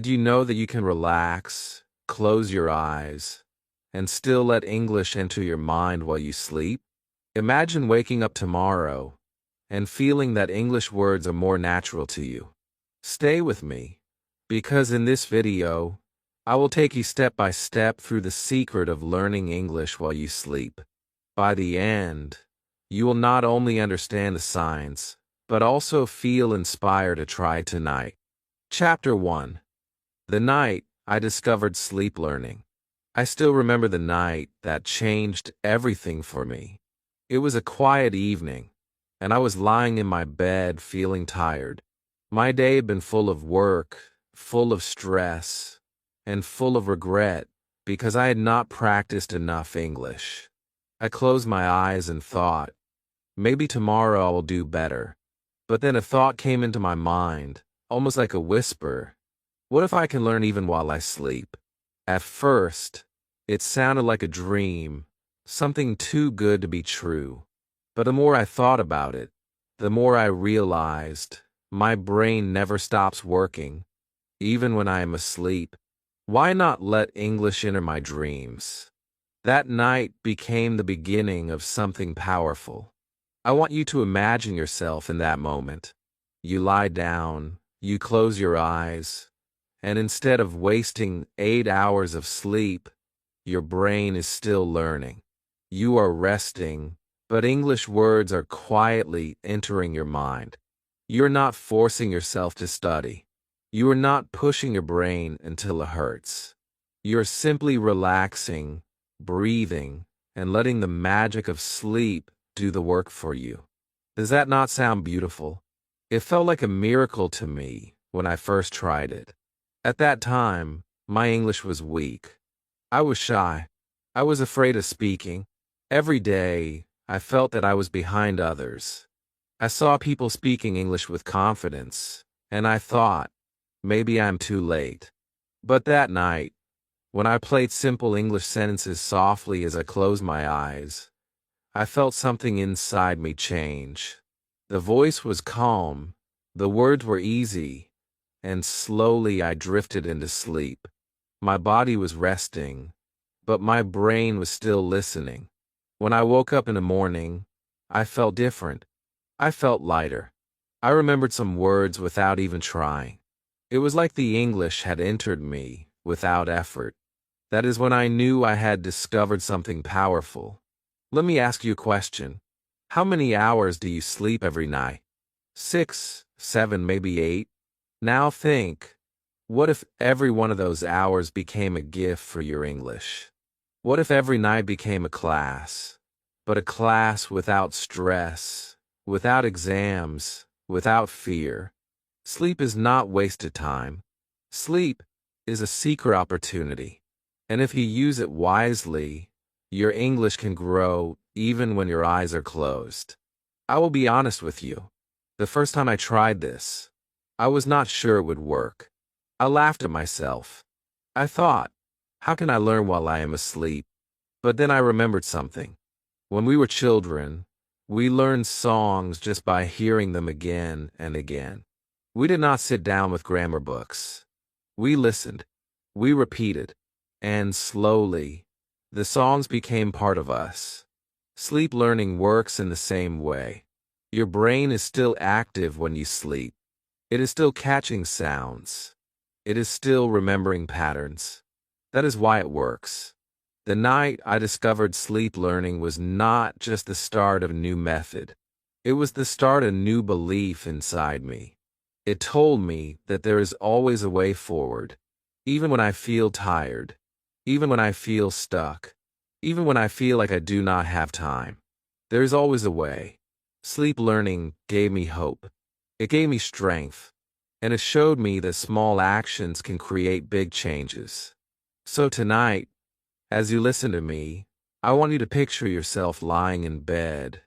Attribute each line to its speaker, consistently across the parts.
Speaker 1: Do you know that you can relax, close your eyes, and still let English enter your mind while you sleep? Imagine waking up tomorrow and feeling that English words are more natural to you. Stay with me, because in this video, I will take you step by step through the secret of learning English while you sleep. By the end, you will not only understand the science, but also feel inspired to try tonight. Chapter 1. The night I discovered sleep learning. I still remember the night that changed everything for me. It was a quiet evening, and I was lying in my bed feeling tired. My day had been full of work, full of stress, and full of regret because I had not practiced enough English. I closed my eyes and thought, maybe tomorrow I will do better. But then a thought came into my mind, almost like a whisper. What if I can learn even while I sleep? At first, it sounded like a dream, something too good to be true. But the more I thought about it, the more I realized my brain never stops working, even when I am asleep. Why not let English enter my dreams? That night became the beginning of something powerful. I want you to imagine yourself in that moment. You lie down, you close your eyes, and instead of wasting 8 hours of sleep, your brain is still learning. You are resting, but English words are quietly entering your mind. You're not forcing yourself to study. You are not pushing your brain until it hurts. You're simply relaxing, breathing, and letting the magic of sleep do the work for you. Does that not sound beautiful? It felt like a miracle to me when I first tried it. At that time, my English was weak. I was shy. I was afraid of speaking. Every day, I felt that I was behind others. I saw people speaking English with confidence, and I thought, maybe I'm too late. But that night, when I played simple English sentences softly as I closed my eyes, I felt something inside me change. The voice was calm, the words were easy, and slowly I drifted into sleep. My body was resting, but my brain was still listening. When I woke up in the morning, I felt different. I felt lighter. I remembered some words without even trying. It was like the English had entered me without effort. That is when I knew I had discovered something powerful. Let me ask you a question. How many hours do you sleep every night? 6, 7, maybe 8? Now think, what if every one of those hours became a gift for your English? What if every night became a class, but a class without stress, without exams, without fear? Sleep is not wasted time. Sleep is a secret opportunity. And if you use it wisely, your English can grow even when your eyes are closed. I will be honest with you. The first time I tried this, I was not sure it would work. I laughed at myself. I thought, how can I learn while I am asleep? But then I remembered something. When we were children, we learned songs just by hearing them again and again. We did not sit down with grammar books. We listened. We repeated. And slowly, the songs became part of us. Sleep learning works in the same way. Your brain is still active when you sleep. It is still catching sounds. It is still remembering patterns. That is why it works. The night I discovered sleep learning was not just the start of a new method. It was the start of a new belief inside me. It told me that there is always a way forward, even when I feel tired, even when I feel stuck, even when I feel like I do not have time. There is always a way. Sleep learning gave me hope. It gave me strength, and it showed me that small actions can create big changes. So tonight, as you listen to me, I want you to picture yourself lying in bed,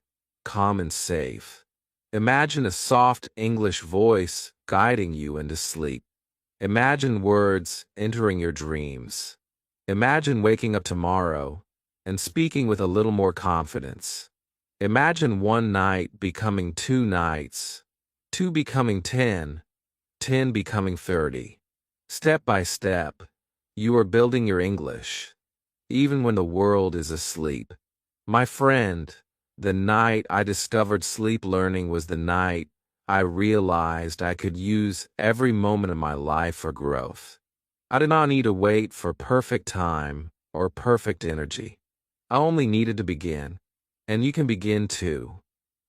Speaker 1: calm and safe. Imagine a soft English voice guiding you into sleep. Imagine words entering your dreams. Imagine waking up tomorrow and speaking with a little more confidence. Imagine one night becoming 2 nights, 2 becoming 10, 10 becoming 30. Step by step, you are building your English, even when the world is asleep. My friend, the night I discovered sleep learning was the night I realized I could use every moment of my life for growth. I did not need to wait for perfect time or perfect energy. I only needed to begin. And you can begin too.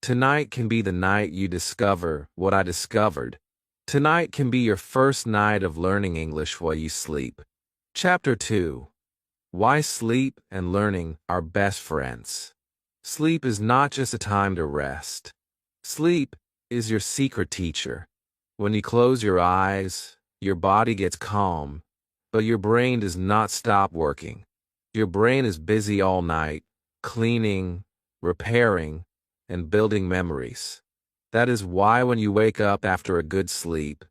Speaker 1: Tonight can be the night you discover what I discovered. Tonight can be your first night of learning English while you sleep. Chapter 2. Why sleep and learning are best friends. Sleep is not just a time to rest. Sleep is your secret teacher. When you close your eyes, your body gets calm, but your brain does not stop working. Your brain is busy all night, cleaning, repairing, and building memories. That is why when you wake up after a good sleep,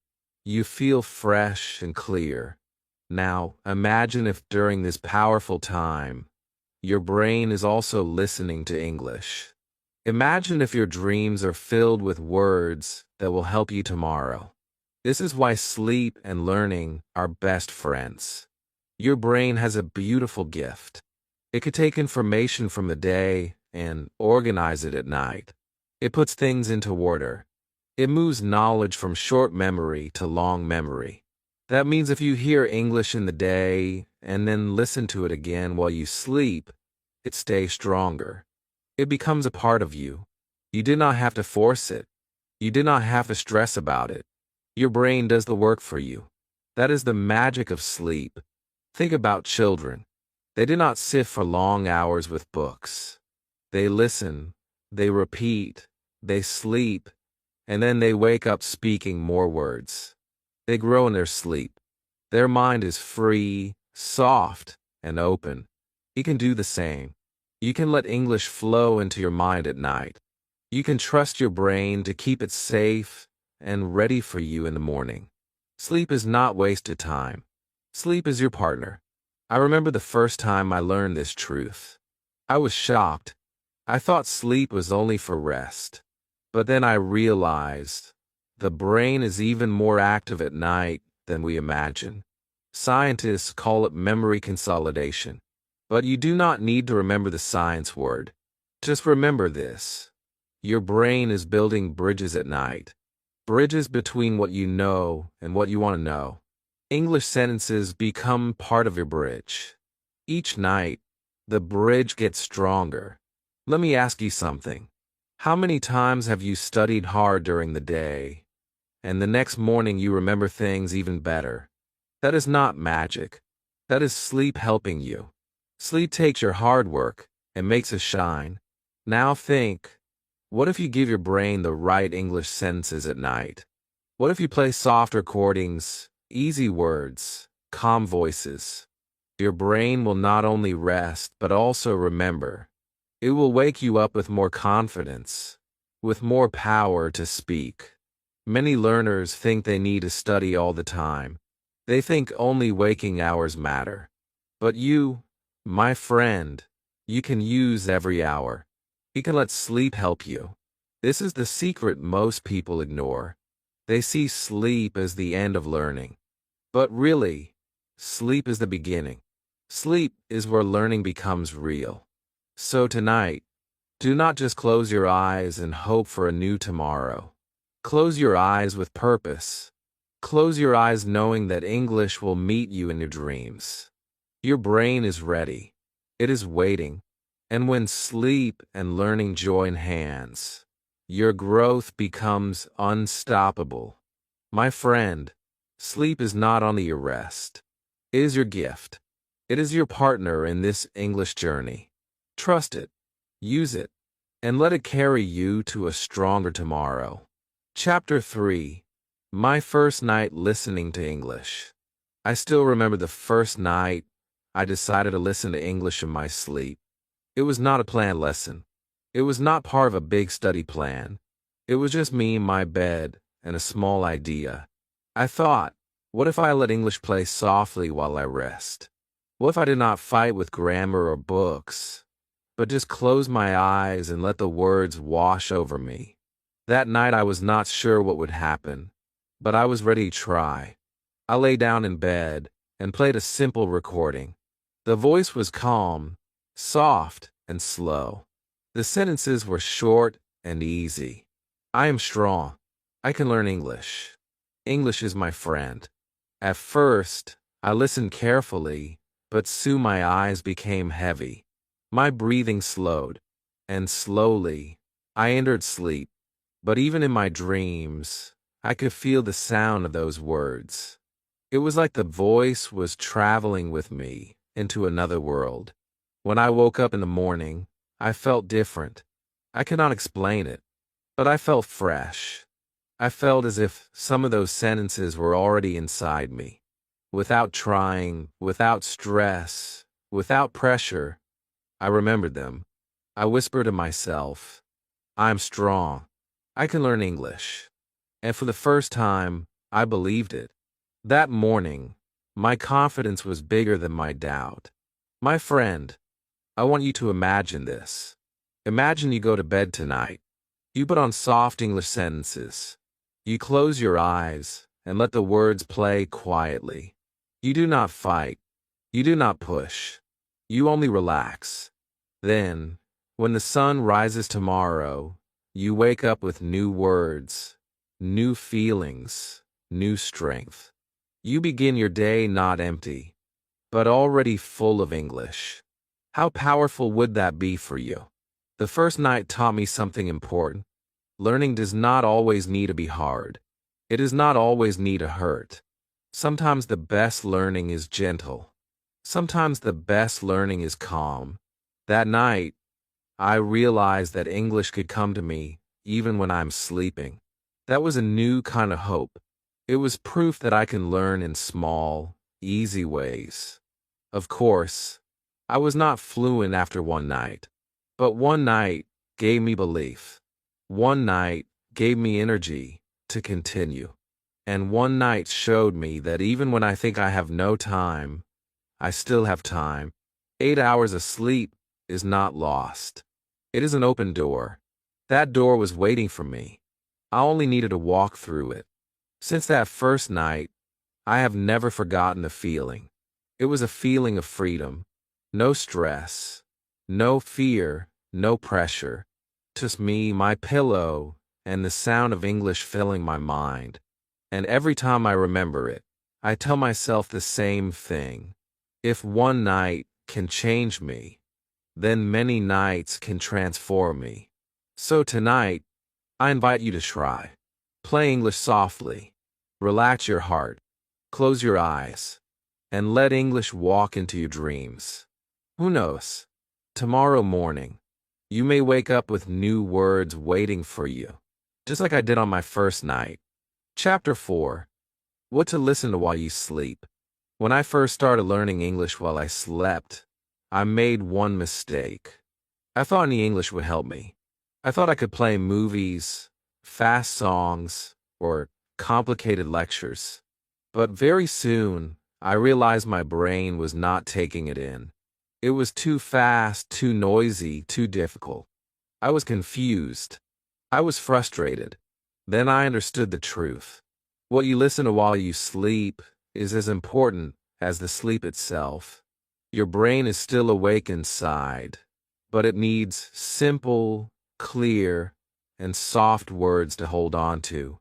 Speaker 1: you feel fresh and clear. Now, imagine if during this powerful time, your brain is also listening to English. Imagine if your dreams are filled with words that will help you tomorrow. This is why sleep and learning are best friends. Your brain has a beautiful gift. It could take information from the day and organize it at night. It puts things into order. It moves knowledge from short memory to long memory. That means if you hear English in the day and then listen to it again while you sleep, it stays stronger. It becomes a part of you. You did not have to force it. You did not have to stress about it. Your brain does the work for you. That is the magic of sleep. Think about children. They do not sit for long hours with books. They listen, they repeat, they sleep, and then they wake up speaking more words. They grow in their sleep. Their mind is free, soft, and open. You can do the same. You can let English flow into your mind at night. You can trust your brain to keep it safe and ready for you in the morning. Sleep is not wasted time. Sleep is your partner. I remember the first time I learned this truth. I was shocked. I thought sleep was only for rest. But then I realized the brain is even more active at night than we imagine. Scientists call it memory consolidation. But you do not need to remember the science word. Just remember this. Your brain is building bridges at night. Bridges between what you know and what you want to know. English sentences become part of your bridge. Each night, the bridge gets stronger. Let me ask you something. How many times have you studied hard during the day, and the next morning you remember things even better? That is not magic. That is sleep helping you. Sleep takes your hard work and makes it shine. Now think, what if you give your brain the right English sentences at night? What if you play soft recordings, easy words, calm voices? Your brain will not only rest, but also remember. It will wake you up with more confidence, with more power to speak. Many learners think they need to study all the time. They think only waking hours matter. But you, my friend, you can use every hour. You can let sleep help you. This is the secret most people ignore. They see sleep as the end of learning. But really, sleep is the beginning. Sleep is where learning becomes real. So tonight, do not just close your eyes and hope for a new tomorrow. Close your eyes with purpose. Close your eyes knowing that English will meet you in your dreams. Your brain is ready. It is waiting. And when sleep and learning join hands, your growth becomes unstoppable. My friend, sleep is not only your rest. It is your gift. It is your partner in this English journey. Trust it, use it, and let it carry you to a stronger tomorrow. Chapter 3. My first night listening to English. I still remember the first night I decided to listen to English in my sleep. It was not a planned lesson. It was not part of a big study plan. It was just me in my bed and a small idea. I thought, what if I let English play softly while I rest? What if I did not fight with grammar or books, but just close my eyes and let the words wash over me? That night I was not sure what would happen, but I was ready to try. I lay down in bed and played a simple recording. The voice was calm, soft, and slow. The sentences were short and easy. I am strong. I can learn English. English is my friend. At first, I listened carefully, but soon my eyes became heavy. My breathing slowed, and slowly, I entered sleep. But even in my dreams, I could feel the sound of those words. It was like the voice was traveling with me into another world. When I woke up in the morning, I felt different. I could not explain it, but I felt fresh. I felt as if some of those sentences were already inside me. Without trying, without stress, without pressure, I remembered them. I whispered to myself, I'm strong. I can learn English. And for the first time, I believed it. That morning, my confidence was bigger than my doubt. My friend, I want you to imagine this. Imagine you go to bed tonight. You put on soft English sentences. You close your eyes and let the words play quietly. You do not fight. You do not push. You only relax. Then, when the sun rises tomorrow, you wake up with new words, new feelings, new strength. You begin your day not empty, but already full of English. How powerful would that be for you? The first night taught me something important. Learning does not always need to be hard. It does not always need to hurt. Sometimes the best learning is gentle. Sometimes the best learning is calm. That night, I realized that English could come to me even when I'm sleeping. That was a new kind of hope. It was proof that I can learn in small, easy ways. Of course, I was not fluent after one night, but one night gave me belief. One night gave me energy to continue. And one night showed me that even when I think I have no time, I still have time. 8 hours of sleep is not lost. It is an open door. That door was waiting for me. I only needed to walk through it. Since that first night, I have never forgotten the feeling. It was a feeling of freedom. No stress, no fear, no pressure. Just me, my pillow, and the sound of English filling my mind. And every time I remember it, I tell myself the same thing. If one night can change me, then many nights can transform me. So tonight, I invite you to try. Play English softly. Relax your heart. Close your eyes. And let English walk into your dreams. Who knows? Tomorrow morning, you may wake up with new words waiting for you, just like I did on my first night. Chapter 4. What to listen to while you sleep. When I first started learning English while I slept, I made one mistake. I thought any English would help me. I thought I could play movies, fast songs, or complicated lectures. But very soon, I realized my brain was not taking it in. It was too fast, too noisy, too difficult. I was confused. I was frustrated. Then I understood the truth. What you listen to while you sleep is as important as the sleep itself. Your brain is still awake inside, but it needs simple, clear, and soft words to hold on to.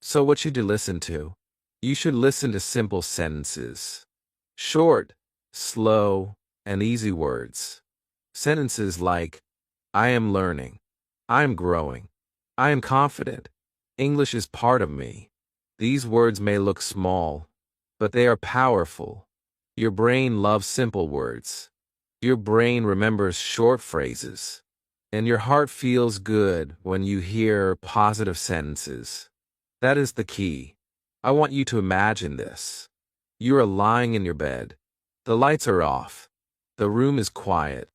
Speaker 1: So what should you listen to? You should listen to simple sentences. Short, slow, and easy words. Sentences like, I am learning. I am growing. I am confident. English is part of me. These words may look small, but they are powerful. Your brain loves simple words. Your brain remembers short phrases. And your heart feels good when you hear positive sentences. That is the key. I want you to imagine this. You are lying in your bed. The lights are off. The room is quiet.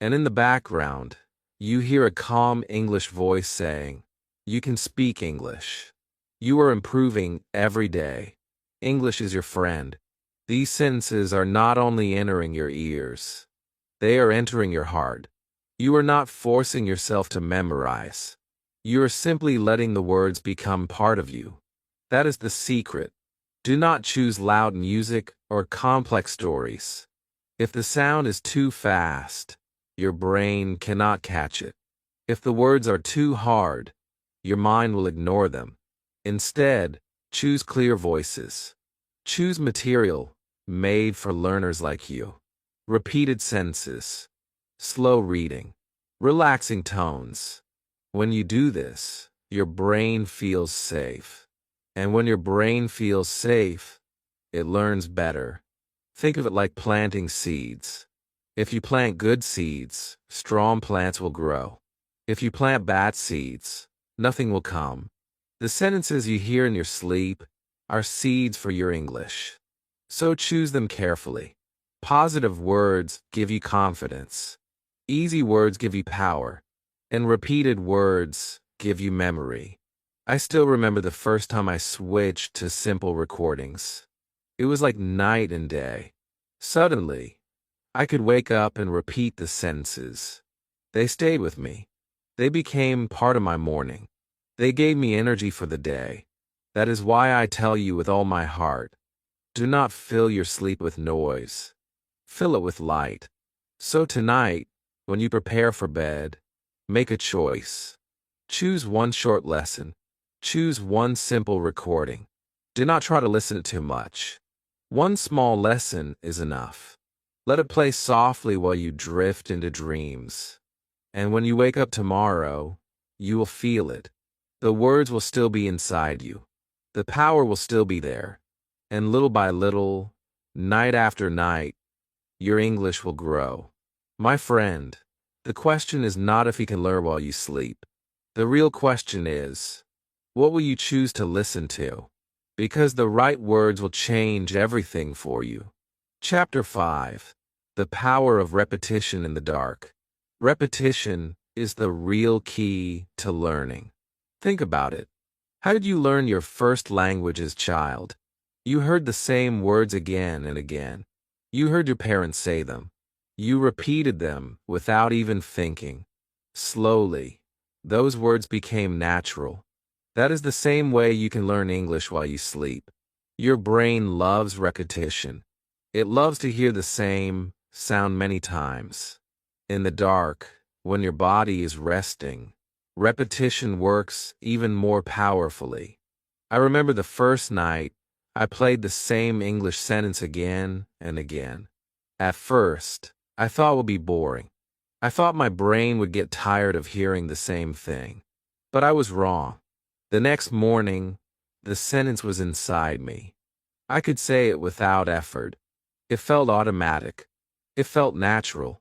Speaker 1: And in the background, you hear a calm English voice saying, you can speak English. You are improving every day. English is your friend. These sentences are not only entering your ears, they are entering your heart. You are not forcing yourself to memorize. You are simply letting the words become part of you. That is the secret. Do not choose loud music or complex stories. If the sound is too fast, your brain cannot catch it. If the words are too hard, your mind will ignore them. Instead, choose clear voices. Choose material made for learners like you. Repeated sentences, slow reading, relaxing tones. When you do this, your brain feels safe. And when your brain feels safe, it learns better. Think of it like planting seeds. If you plant good seeds, strong plants will grow. If you plant bad seeds, nothing will come. The sentences you hear in your sleep are seeds for your English. So choose them carefully. Positive words give you confidence. Easy words give you power. And repeated words give you memory. I still remember the first time I switched to simple recordings. It was like night and day. Suddenly, I could wake up and repeat the sentences. They stayed with me. They became part of my morning. They gave me energy for the day. That is why I tell you with all my heart, do not fill your sleep with noise. Fill it with light. So tonight, when you prepare for bed, make a choice. Choose one short lesson. Choose one simple recording. Do not try to listen to too much. One small lesson is enough. Let it play softly while you drift into dreams. And when you wake up tomorrow, you will feel it. The words will still be inside you. The power will still be there. And little by little, night after night, your English will grow. My friend, the question is not if you can learn while you sleep. The real question is, what will you choose to listen to? Because the right words will change everything for you. Chapter 5. The Power of Repetition in the Dark. Repetition is the real key to learning. Think about it. How did you learn your first language as a child? You heard the same words again and again. You heard your parents say them. You repeated them without even thinking. Slowly, those words became natural. That is the same way you can learn English while you sleep. Your brain loves repetition. It loves to hear the same sound many times. In the dark, when your body is resting, repetition works even more powerfully. I remember the first night I played the same English sentence again and again. At first, I thought it would be boring. I thought my brain would get tired of hearing the same thing. But I was wrong. The next morning, the sentence was inside me. I could say it without effort. It felt automatic. It felt natural.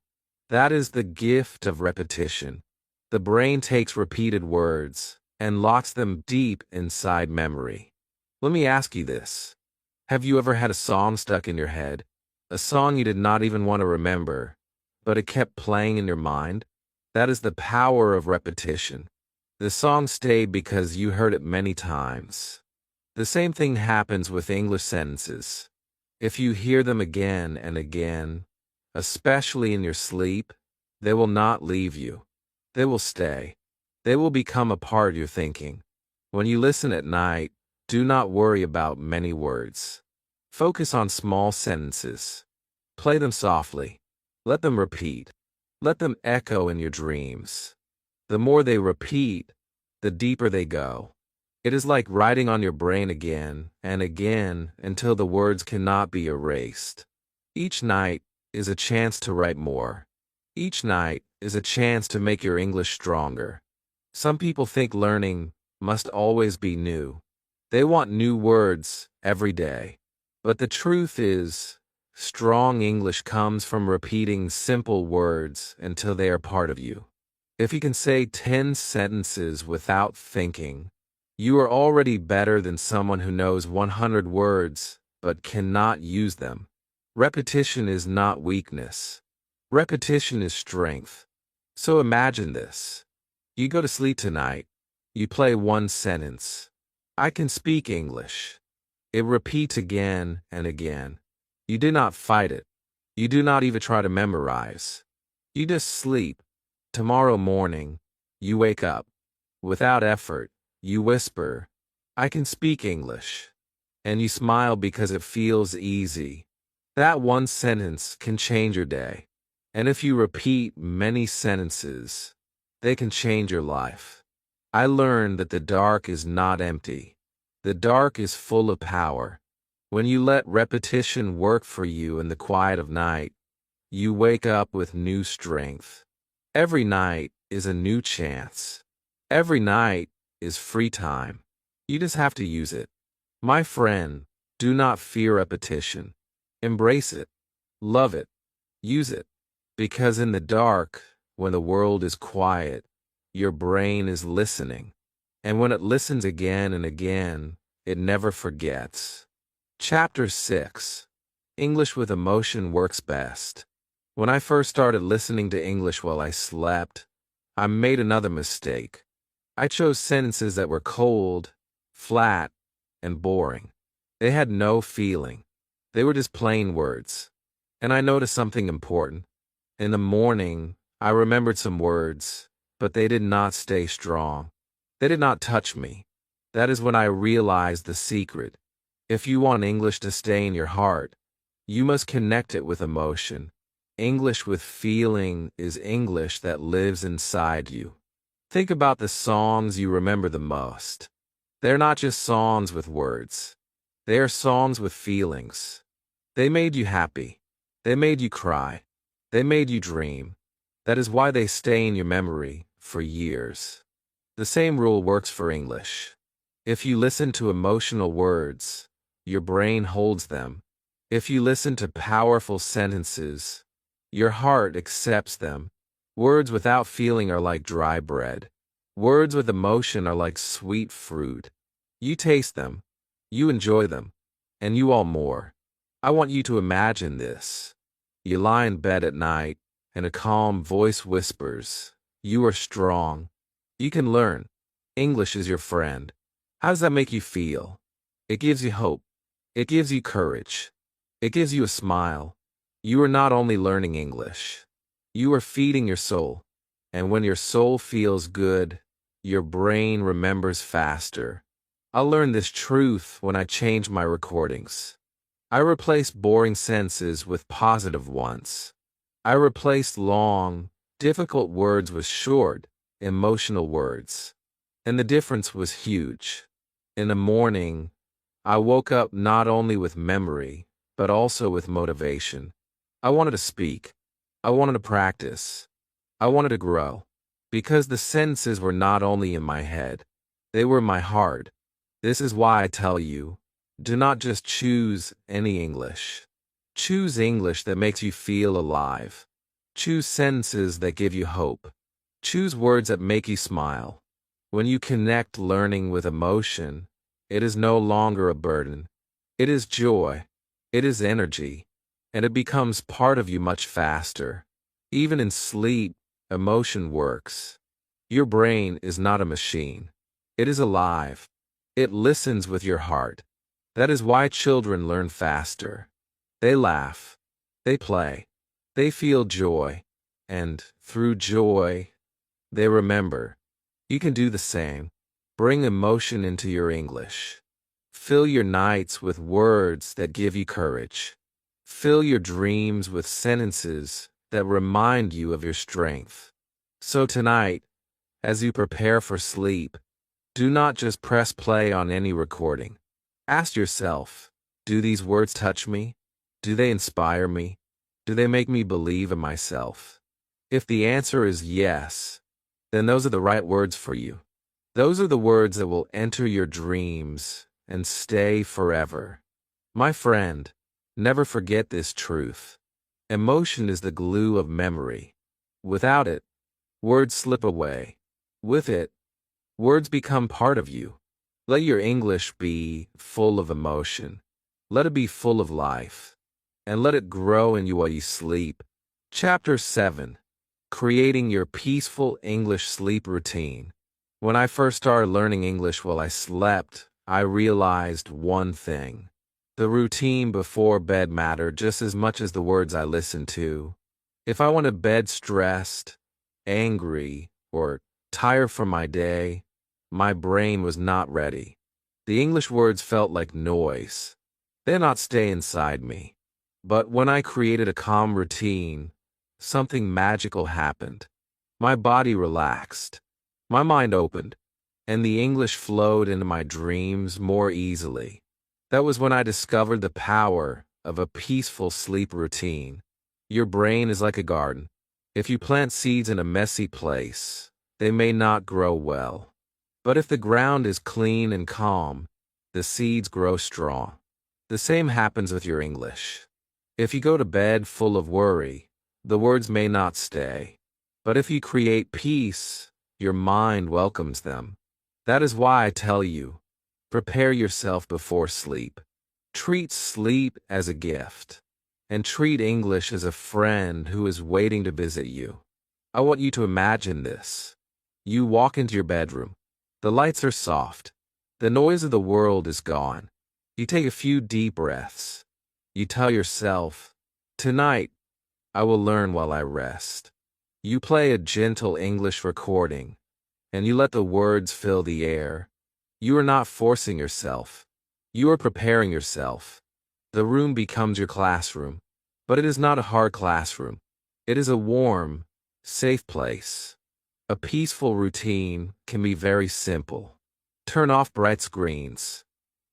Speaker 1: That is the gift of repetition. The brain takes repeated words and locks them deep inside memory. Let me ask you this. Have you ever had a song stuck in your head? A song you did not even want to remember, but it kept playing in your mind? That is the power of repetition. The song stayed because you heard it many times. The same thing happens with English sentences. If you hear them again and again, especially in your sleep, they will not leave you. They will stay. They will become a part of your thinking. When you listen at night, do not worry about many words. Focus on small sentences. Play them softly. Let them repeat. Let them echo in your dreams. The more they repeat, the deeper they go. It is like writing on your brain again and again until the words cannot be erased. Each night is a chance to write more. Each night is a chance to make your English stronger. Some people think learning must always be new. They want new words every day. But the truth is, strong English comes from repeating simple words until they are part of you. If you can say 10 sentences without thinking, you are already better than someone who knows 100 words but cannot use them. Repetition is not weakness. Repetition is strength. So imagine this. You go to sleep tonight. You play one sentence. I can speak English. It repeats again and again. You do not fight it. You do not even try to memorize. You just sleep. Tomorrow morning, you wake up. Without effort, you whisper, I can speak English. and you smile because it feels easy. That one sentence can change your day. And if you repeat many sentences, they can change your life. I learned that the dark is not empty. The dark is full of power. When you let repetition work for you in the quiet of night, you wake up with new strength. Every night is a new chance. Every night is free time. You just have to use it. My friend, do not fear repetition. Embrace it. Love it. Use it. Because in the dark, when the world is quiet, your brain is listening. And when it listens again and again, it never forgets. Chapter 6. English with emotion works best. When I first started listening to English while I slept, I made another mistake. I chose sentences that were cold, flat, and boring. They had no feeling. They were just plain words. And I noticed something important. In the morning, I remembered some words, but they did not stay strong. They did not touch me. That is when I realized the secret. If you want English to stay in your heart, you must connect it with emotion. English with feeling is English that lives inside you. Think about the songs you remember the most. They're not just songs with words. They are songs with feelings. They made you happy. They made you cry. They made you dream. That is why they stay in your memory for years. The same rule works for English. If you listen to emotional words, your brain holds them. If you listen to powerful sentences, your heart accepts them. Words without feeling are like dry bread. Words with emotion are like sweet fruit. You taste them, you enjoy them, and you want more. I want you to imagine this. You lie in bed at night, and a calm voice whispers, "You are strong. You can learn. English is your friend." How does that make you feel? It gives you hope. It gives you courage. It gives you a smile. You are not only learning English. You are feeding your soul. And when your soul feels good, your brain remembers faster. I learned this truth when I changed my recordings. I replaced boring sentences with positive ones. I replaced long, difficult words with short, emotional words. And the difference was huge. In the morning, I woke up not only with memory, but also with motivation. I wanted to speak. I wanted to practice. I wanted to grow. Because the sentences were not only in my head, they were in my heart. This is why I tell you, do not just choose any English. Choose English that makes you feel alive. Choose sentences that give you hope. Choose words that make you smile. When you connect learning with emotion, it is no longer a burden. It is joy. It is energy. And it becomes part of you much faster. Even in sleep, emotion works. Your brain is not a machine. It is alive. It listens with your heart. That is why children learn faster. They laugh. They play. They feel joy. And through joy, they remember. You can do the same. Bring emotion into your English. Fill your nights with words that give you courage. Fill your dreams with sentences that remind you of your strength. So tonight, as you prepare for sleep, do not just press play on any recording. Ask yourself, do these words touch me? Do they inspire me? Do they make me believe in myself? If the answer is yes, then those are the right words for you. Those are the words that will enter your dreams and stay forever. My friend, never forget this truth. Emotion is the glue of memory. Without it, words slip away. With it, words become part of you. Let your English be full of emotion. Let it be full of life. And let it grow in you while you sleep. Chapter 7. Creating your peaceful English sleep routine. When I first started learning English while I slept, I realized one thing. The routine before bed mattered just as much as the words I listened to. If I went to bed stressed, angry, or tired from my day, my brain was not ready. The English words felt like noise. They did not stay inside me. But when I created a calm routine, something magical happened. My body relaxed. My mind opened. And the English flowed into my dreams more easily. That was when I discovered the power of a peaceful sleep routine. Your brain is like a garden. If you plant seeds in a messy place, they may not grow well. But if the ground is clean and calm, the seeds grow strong. The same happens with your English. If you go to bed full of worry, the words may not stay. But if you create peace, your mind welcomes them. That is why I tell you, prepare yourself before sleep. Treat sleep as a gift, and treat English as a friend who is waiting to visit you. I want you to imagine this. You walk into your bedroom. The lights are soft. The noise of the world is gone. You take a few deep breaths. You tell yourself, tonight, I will learn while I rest. You play a gentle English recording, and you let the words fill the air. You are not forcing yourself. You are preparing yourself. The room becomes your classroom, but it is not a hard classroom. It is a warm, safe place. A peaceful routine can be very simple. Turn off bright screens.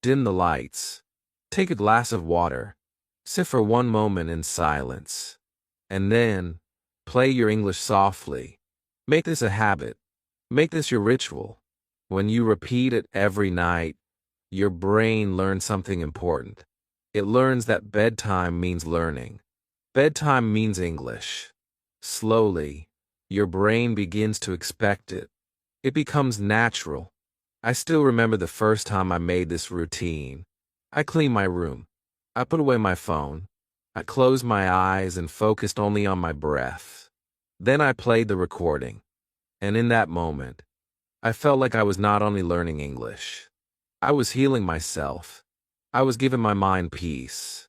Speaker 1: Dim the lights. Take a glass of water. Sit for one moment in silence. And then, play your English softly. Make this a habit. Make this your ritual. When you repeat it every night, your brain learns something important. It learns that bedtime means learning. Bedtime means English. Slowly, your brain begins to expect it. It becomes natural. I still remember the first time I made this routine. I cleaned my room. I put away my phone. I closed my eyes and focused only on my breath. Then I played the recording. And in that moment, I felt like I was not only learning English. I was healing myself. I was giving my mind peace.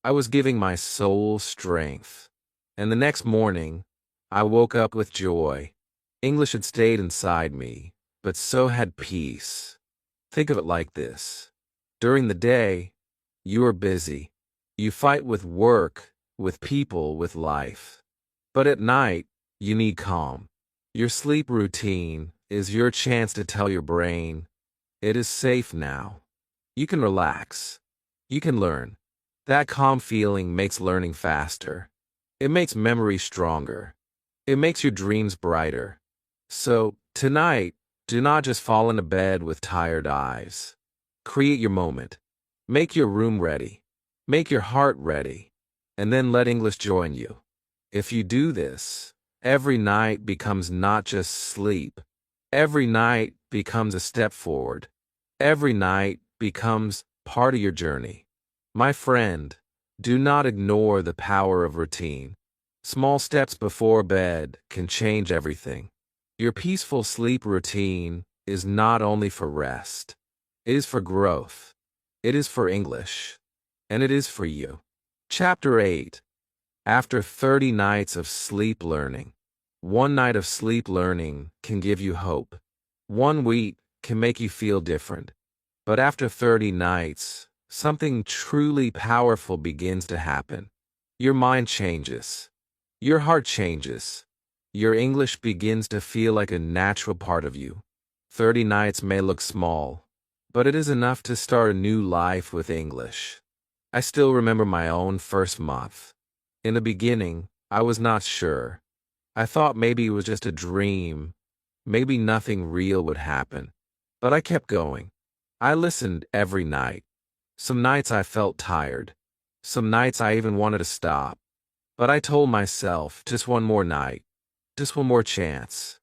Speaker 1: I was giving my soul strength. And the next morning, I woke up with joy. English had stayed inside me, but so had peace. Think of it like this. During the day, you are busy. You fight with work, with people, with life. But at night, you need calm. Your sleep routine is your chance to tell your brain, it is safe now. You can relax. You can learn. That calm feeling makes learning faster. It makes memory stronger. It makes your dreams brighter. So, tonight, do not just fall into bed with tired eyes. Create your moment. Make your room ready. Make your heart ready. And then let English join you. If you do this, every night becomes not just sleep. Every night becomes a step forward. Every night becomes part of your journey. My friend, do not ignore the power of routine. Small steps before bed can change everything. Your peaceful sleep routine is not only for rest. It is for growth. It is for English. And it is for you. Chapter 8. After 30 nights of sleep learning. One night of sleep learning can give you hope. 1 week can make you feel different. But after 30 nights, something truly powerful begins to happen. Your mind changes. Your heart changes. Your English begins to feel like a natural part of you. 30 nights may look small, but it is enough to start a new life with English. I still remember my own first month. In the beginning, I was not sure. I thought maybe it was just a dream. Maybe nothing real would happen. But I kept going. I listened every night. Some nights I felt tired. Some nights I even wanted to stop. But I told myself, just one more night. Just one more chance.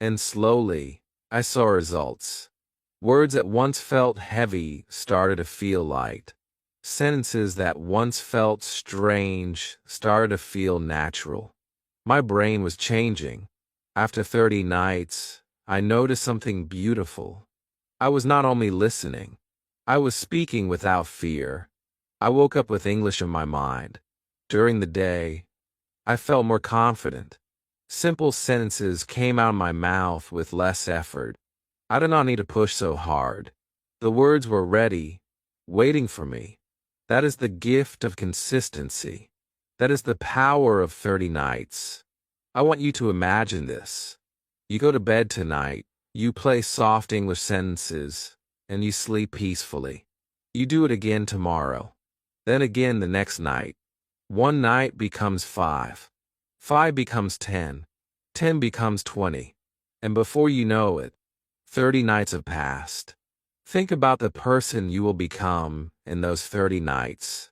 Speaker 1: And slowly, I saw results. Words that once felt heavy started to feel light. Sentences that once felt strange started to feel natural. My brain was changing. After 30 nights, I noticed something beautiful. I was not only listening, I was speaking without fear. I woke up with English in my mind. During the day, I felt more confident. Simple sentences came out of my mouth with less effort. I did not need to push so hard. The words were ready, waiting for me. That is the gift of consistency. That is the power of 30 nights. I want you to imagine this. You go to bed tonight, you play soft English sentences, and you sleep peacefully. You do it again tomorrow. Then again the next night. One night becomes 5. 5 becomes 10. 10 becomes 20. And before you know it, 30 nights have passed. Think about the person you will become in those 30 nights.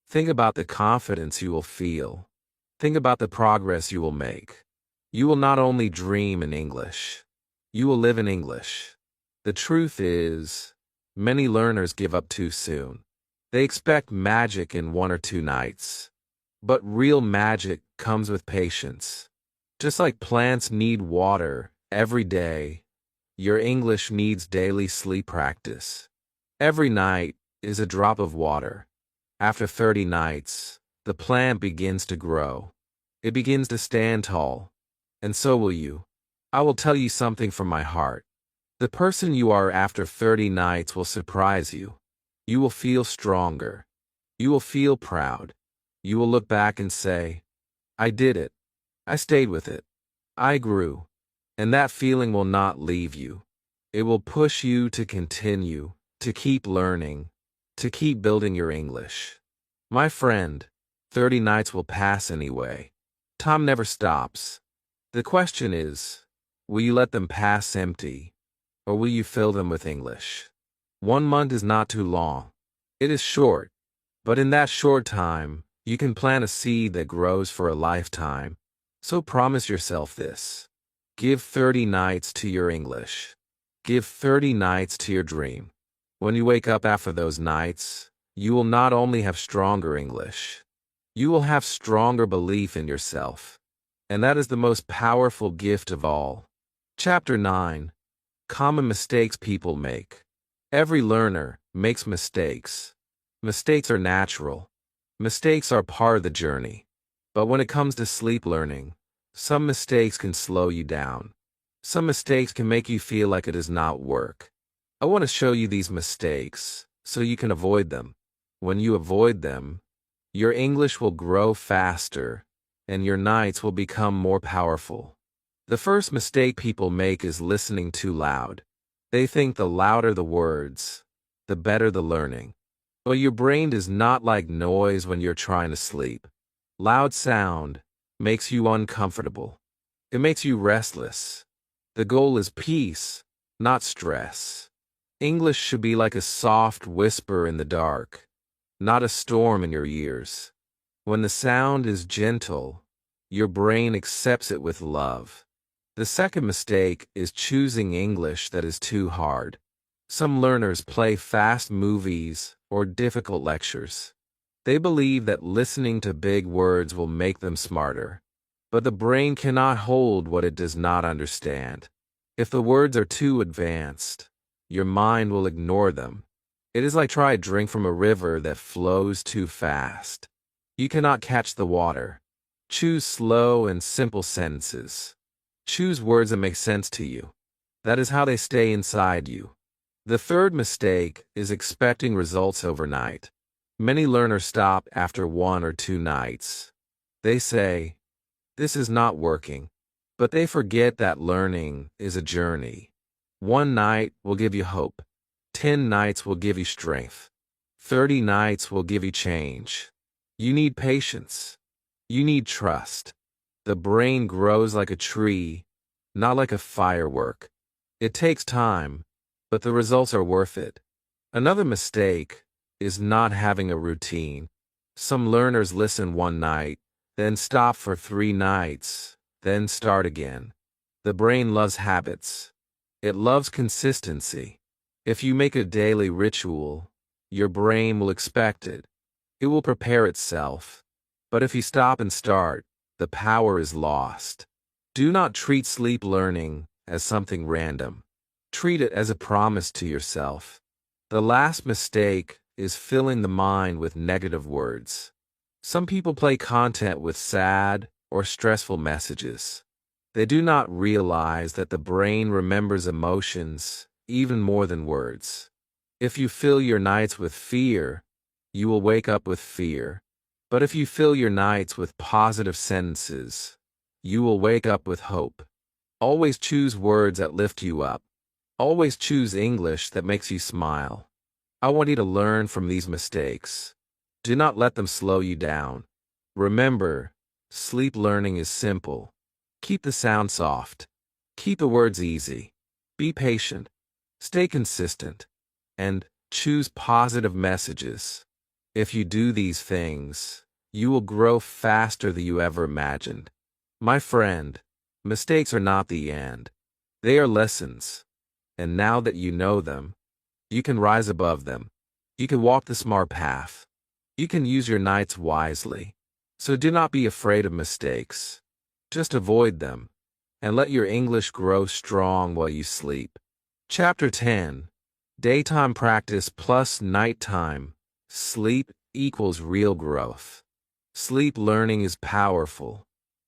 Speaker 1: Think about the confidence you will feel. Think about the progress you will make. You will not only dream in English, you will live in English. The truth is, many learners give up too soon. They expect magic in 1 or 2 nights. But real magic comes with patience. Just like plants need water every day, your English needs daily sleep practice. Every night is a drop of water. After 30 nights, the plant begins to grow. It begins to stand tall. And so will you. I will tell you something from my heart. The person you are after 30 nights will surprise you. You will feel stronger. You will feel proud. You will look back and say, I did it. I stayed with it. I grew. And that feeling will not leave you. It will push you to continue, to keep learning, to keep building your English. My friend, 30 nights will pass anyway. Time never stops. The question is, will you let them pass empty, or will you fill them with English? 1 month is not too long. It is short, but in that short time, you can plant a seed that grows for a lifetime. So promise yourself this. Give 30 nights to your English. Give 30 nights to your dream. When you wake up after those nights, you will not only have stronger English, you will have stronger belief in yourself. And that is the most powerful gift of all. Chapter 9. Common mistakes people make. Every learner makes mistakes. Mistakes are natural. Mistakes are part of the journey. But when it comes to sleep learning, some mistakes can slow you down. Some mistakes can make you feel like it does not work. I want to show you these mistakes so you can avoid them. When you avoid them, your English will grow faster and your nights will become more powerful. The first mistake people make is listening too loud. They think the louder the words, the better the learning. But your brain does not like noise when you're trying to sleep. Loud sound makes you uncomfortable. It makes you restless. The goal is peace, not stress. English should be like a soft whisper in the dark, not a storm in your ears. When the sound is gentle, your brain accepts it with love. The second mistake is choosing English that is too hard. Some learners play fast movies or difficult lectures. They believe that listening to big words will make them smarter. But the brain cannot hold what it does not understand. If the words are too advanced, your mind will ignore them. It is like trying to drink from a river that flows too fast. You cannot catch the water. Choose slow and simple sentences. Choose words that make sense to you. That is how they stay inside you. The third mistake is expecting results overnight. Many learners stop after 1 or 2 nights. They say, this is not working. But they forget that learning is a journey. 1 night will give you hope. 10 nights will give you strength. 30 nights will give you change. You need patience. You need trust. The brain grows like a tree, not like a firework. It takes time, but the results are worth it. Another mistake is not having a routine. Some learners listen 1 night, then stop for 3 nights, then start again. The brain loves habits. It loves consistency. If you make a daily ritual, your brain will expect it. It will prepare itself. But if you stop and start, the power is lost. Do not treat sleep learning as something random. Treat it as a promise to yourself. The last mistake is filling the mind with negative words. Some people play content with sad or stressful messages. They do not realize that the brain remembers emotions even more than words. If you fill your nights with fear, you will wake up with fear. But if you fill your nights with positive sentences, you will wake up with hope. Always choose words that lift you up. Always choose English that makes you smile. I want you to learn from these mistakes. Do not let them slow you down. Remember, sleep learning is simple. Keep the sound soft. Keep the words easy. Be patient. Stay consistent. And choose positive messages. If you do these things, you will grow faster than you ever imagined. My friend, mistakes are not the end. They are lessons. And now that you know them, you can rise above them. You can walk the smart path. You can use your nights wisely. So do not be afraid of mistakes. Just avoid them, and let your English grow strong while you sleep. Chapter 10. Daytime practice plus nighttime. Sleep equals real growth. Sleep learning is powerful.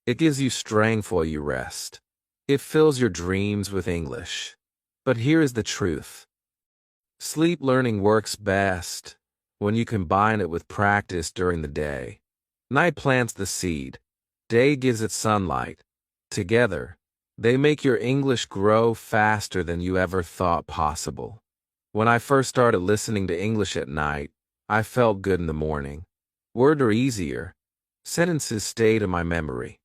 Speaker 1: It gives you strength while you rest. It fills your dreams with English. But here is the truth. Sleep learning works best when you combine it with practice during the day. Night plants the seed. Day gives it sunlight. Together, they make your English grow faster than you ever thought possible. When I first started listening to English at night, I felt good in the morning. Words are easier. Sentences stayed in my memory.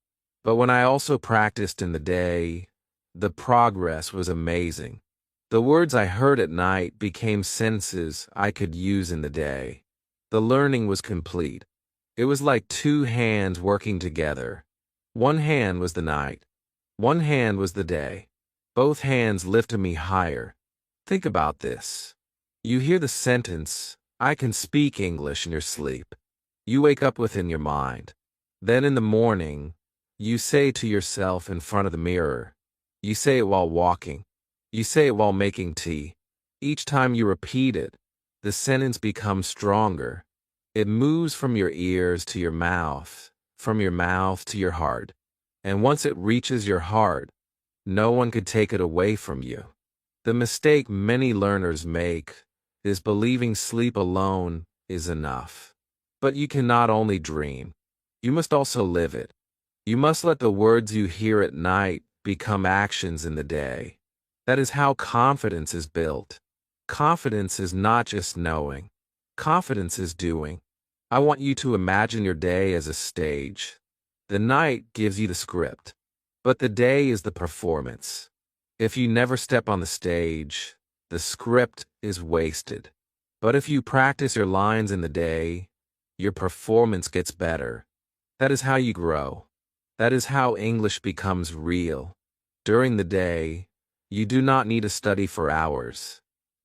Speaker 1: But when I also practiced in the day, the progress was amazing. The words I heard at night became sentences I could use in the day. The learning was complete. It was like two hands working together. One hand was the night. One hand was the day. Both hands lifted me higher. Think about this. You hear the sentence, "I can speak English," in your sleep. You wake up within your mind. Then in the morning, you say to yourself in front of the mirror. You say it while walking. You say it while making tea. Each time you repeat it, the sentence becomes stronger. It moves from your ears to your mouth, from your mouth to your heart. And once it reaches your heart, no one could take it away from you. The mistake many learners make is believing sleep alone is enough. But you cannot only dream. You must also live it. You must let the words you hear at night become actions in the day. That is how confidence is built. Confidence is not just knowing. Confidence is doing. I want you to imagine your day as a stage. The night gives you the script, but the day is the performance. If you never step on the stage, the script is wasted. But if you practice your lines in the day, your performance gets better. That is how you grow. That is how English becomes real. During the day, you do not need to study for hours.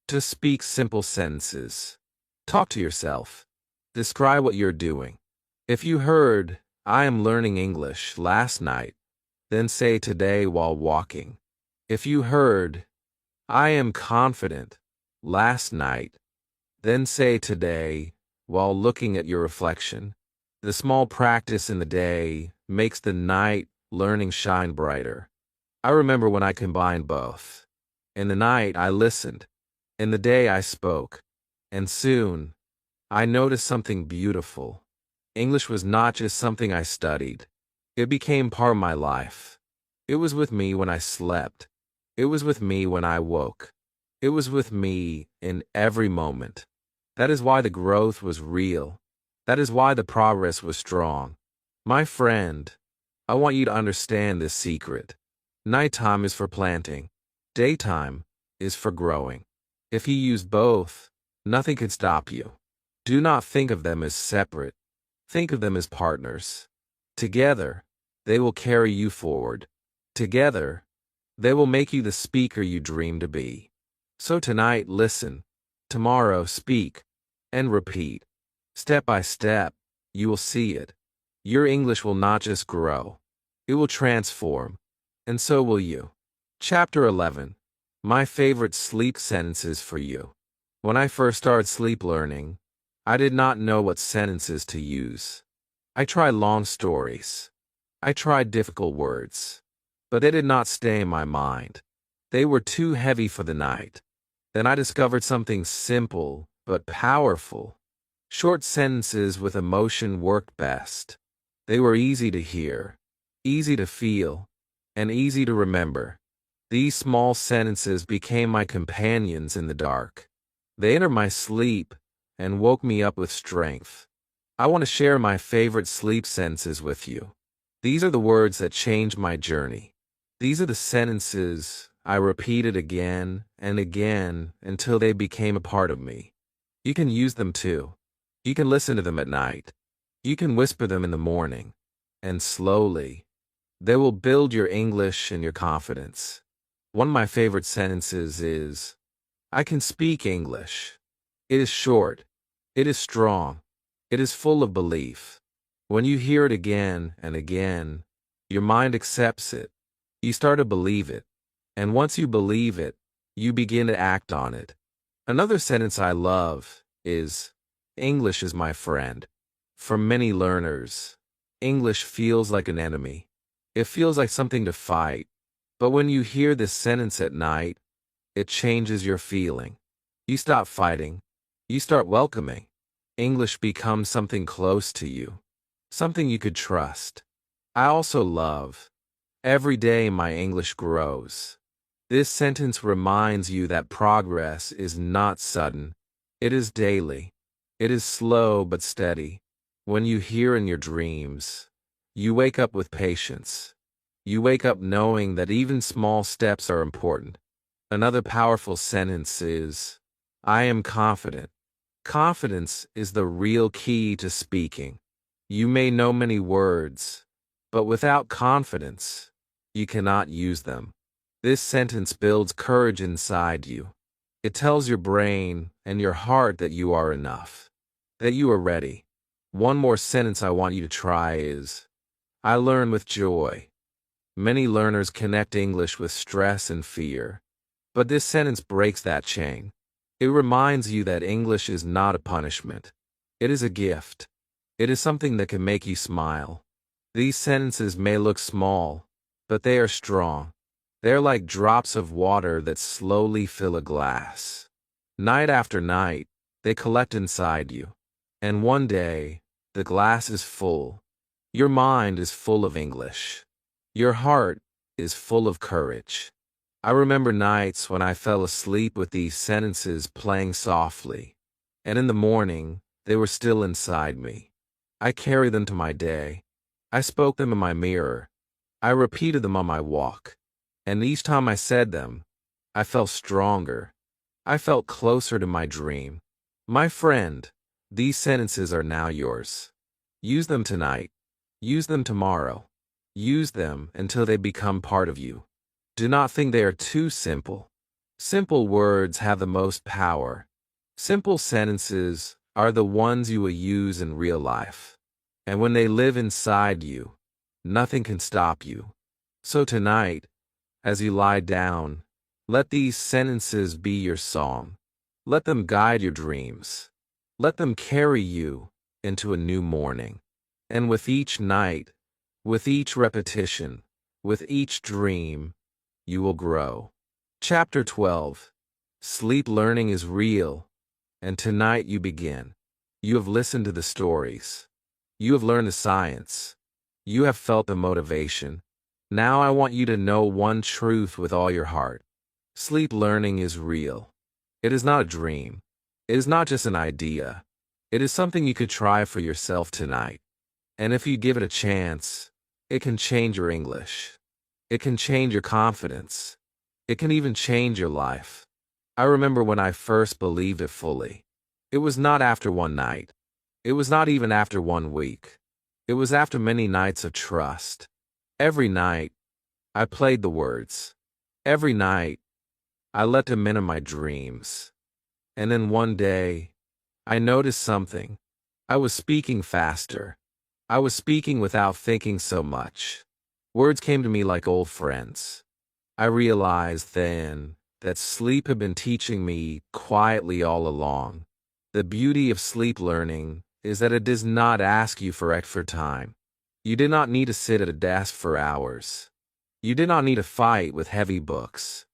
Speaker 1: Just speak simple sentences. Talk to yourself. Describe what you're doing. If you heard, "I am learning English" last night, then say today while walking. If you heard, "I am confident" last night, then say today while looking at your reflection. The small practice in the day makes the night learning shine brighter. I remember when I combined both. In the night, I listened. In the day, I spoke. And soon, I noticed something beautiful. English was not just something I studied. It became part of my life. It was with me when I slept. It was with me when I woke. It was with me in every moment. That is why the growth was real. That is why the progress was strong. My friend, I want you to understand this secret. Nighttime is for planting. Daytime is for growing. If you use both, nothing can stop you. Do not think of them as separate. Think of them as partners. Together, they will carry you forward. Together, they will make you the speaker you dream to be. So tonight, listen. Tomorrow, speak. And repeat. Step by step, you will see it. Your English will not just grow. It will transform. And so will you. Chapter 11. My favorite sleep sentences for you. When I first started sleep learning, I did not know what sentences to use. I tried long stories. I tried difficult words. But they did not stay in my mind. They were too heavy for the night. Then I discovered something simple but powerful. Short sentences with emotion worked best. They were easy to hear, easy to feel, and easy to remember. These small sentences became my companions in the dark. They entered my sleep and woke me up with strength. I want to share my favorite sleep sentences with you. These are the words that changed my journey. These are the sentences I repeated again and again until they became a part of me. You can use them too. You can listen to them at night. You can whisper them in the morning. And slowly, they will build your English and your confidence. One of my favorite sentences is, I can speak English. It is short. It is strong. It is full of belief. When you hear it again and again, your mind accepts it. You start to believe it. And once you believe it, you begin to act on it. Another sentence I love is, English is my friend. For many learners, English feels like an enemy. It feels like something to fight. But when you hear this sentence at night, it changes your feeling. You stop fighting. You start welcoming. English becomes something close to you, something you could trust. I also love, every day my English grows. This sentence reminds you that progress is not sudden. It is daily. It is slow but steady. When you hear in your dreams, you wake up with patience. You wake up knowing that even small steps are important. Another powerful sentence is, I am confident. Confidence is the real key to speaking. You may know many words, but without confidence, you cannot use them. This sentence builds courage inside you. It tells your brain and your heart that you are enough, that you are ready. One more sentence I want you to try is, I learn with joy. Many learners connect English with stress and fear, but this sentence breaks that chain. It reminds you that English is not a punishment. It is a gift. It is something that can make you smile. These sentences may look small, but they are strong. They're like drops of water that slowly fill a glass. Night after night, they collect inside you. And one day, the glass is full. Your mind is full of English. Your heart is full of courage. I remember nights when I fell asleep with these sentences playing softly, and in the morning, they were still inside me. I carried them to my day. I spoke them in my mirror. I repeated them on my walk. And each time I said them, I felt stronger. I felt closer to my dream. My friend, these sentences are now yours. Use them tonight. Use them tomorrow. Use them until they become part of you. Do not think they are too simple. Simple words have the most power. Simple sentences are the ones you will use in real life. And when they live inside you, nothing can stop you. So tonight, as you lie down, let these sentences be your song. Let them guide your dreams. Let them carry you into a new morning. And with each night, with each repetition, with each dream, you will grow. Chapter 12. Sleep learning is real, and tonight you begin. You have listened to the stories. You have learned the science. You have felt the motivation. Now I want you to know one truth with all your heart. Sleep learning is real. It is not a dream. It is not just an idea. It is something you could try for yourself tonight. And if you give it a chance, it can change your English. It can change your confidence. It can even change your life. I remember when I first believed it fully. It was not after one night. It was not even after 1 week. It was after many nights of trust. Every night, I played the words. Every night, I let them into my dreams. And then one day, I noticed something. I was speaking faster. I was speaking without thinking so much. Words came to me like old friends. I realized then that sleep had been teaching me quietly all along. The beauty of sleep learning is that it does not ask you for extra time. You did not need to sit at a desk for hours. You did not need to fight with heavy books.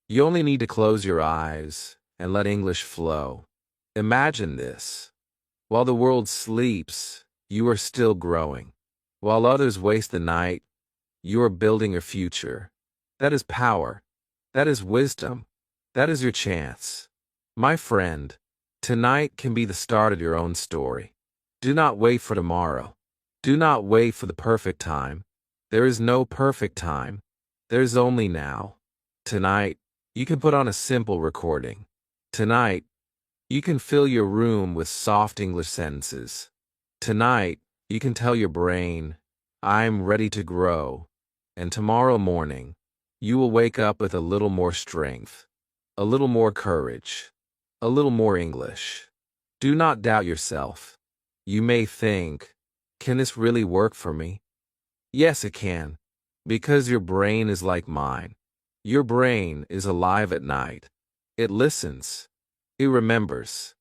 Speaker 1: You only need to close your eyes and let English flow. Imagine this. While the world sleeps, you are still growing. While others waste the night, you are building your future. That is power. That is wisdom. That is your chance. My friend, tonight can be the start of your own story. Do not wait for tomorrow. Do not wait for the perfect time. There is no perfect time. There is only now. Tonight, you can put on a simple recording. Tonight, you can fill your room with soft English sentences. Tonight, you can tell your brain, I'm ready to grow. And tomorrow morning, you will wake up with a little more strength, a little more courage, a little more English. Do not doubt yourself. You may think, can this really work for me? Yes, it can, because your brain is like mine. Your brain is alive at night. It listens. It remembers.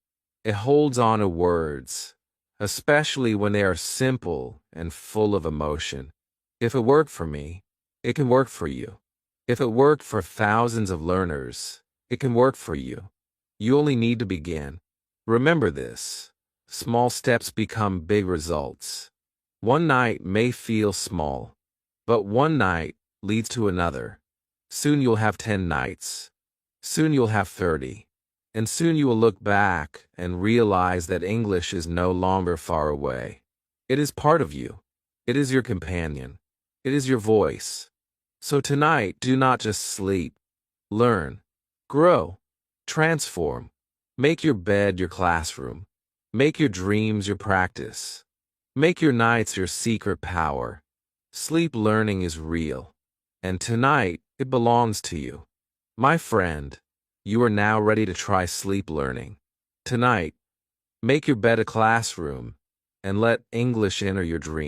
Speaker 1: It holds on to words, especially when they are simple and full of emotion. If it worked for me, it can work for you. If it worked for thousands of learners, it can work for you. You only need to begin. Remember this. Small steps become big results. One night may feel small, but one night leads to another. Soon you'll have 10 nights. Soon you'll have 30. And soon you will look back and realize that English is no longer far away. It is part of you. It is your companion. It is your voice. So tonight, do not just sleep. Learn. Grow. Transform. Make your bed your classroom. Make your dreams your practice. Make your nights your secret power. Sleep learning is real. And tonight, it belongs to you. My friend, you are now ready to try sleep learning. Tonight, make your bed a classroom and let English enter your dreams.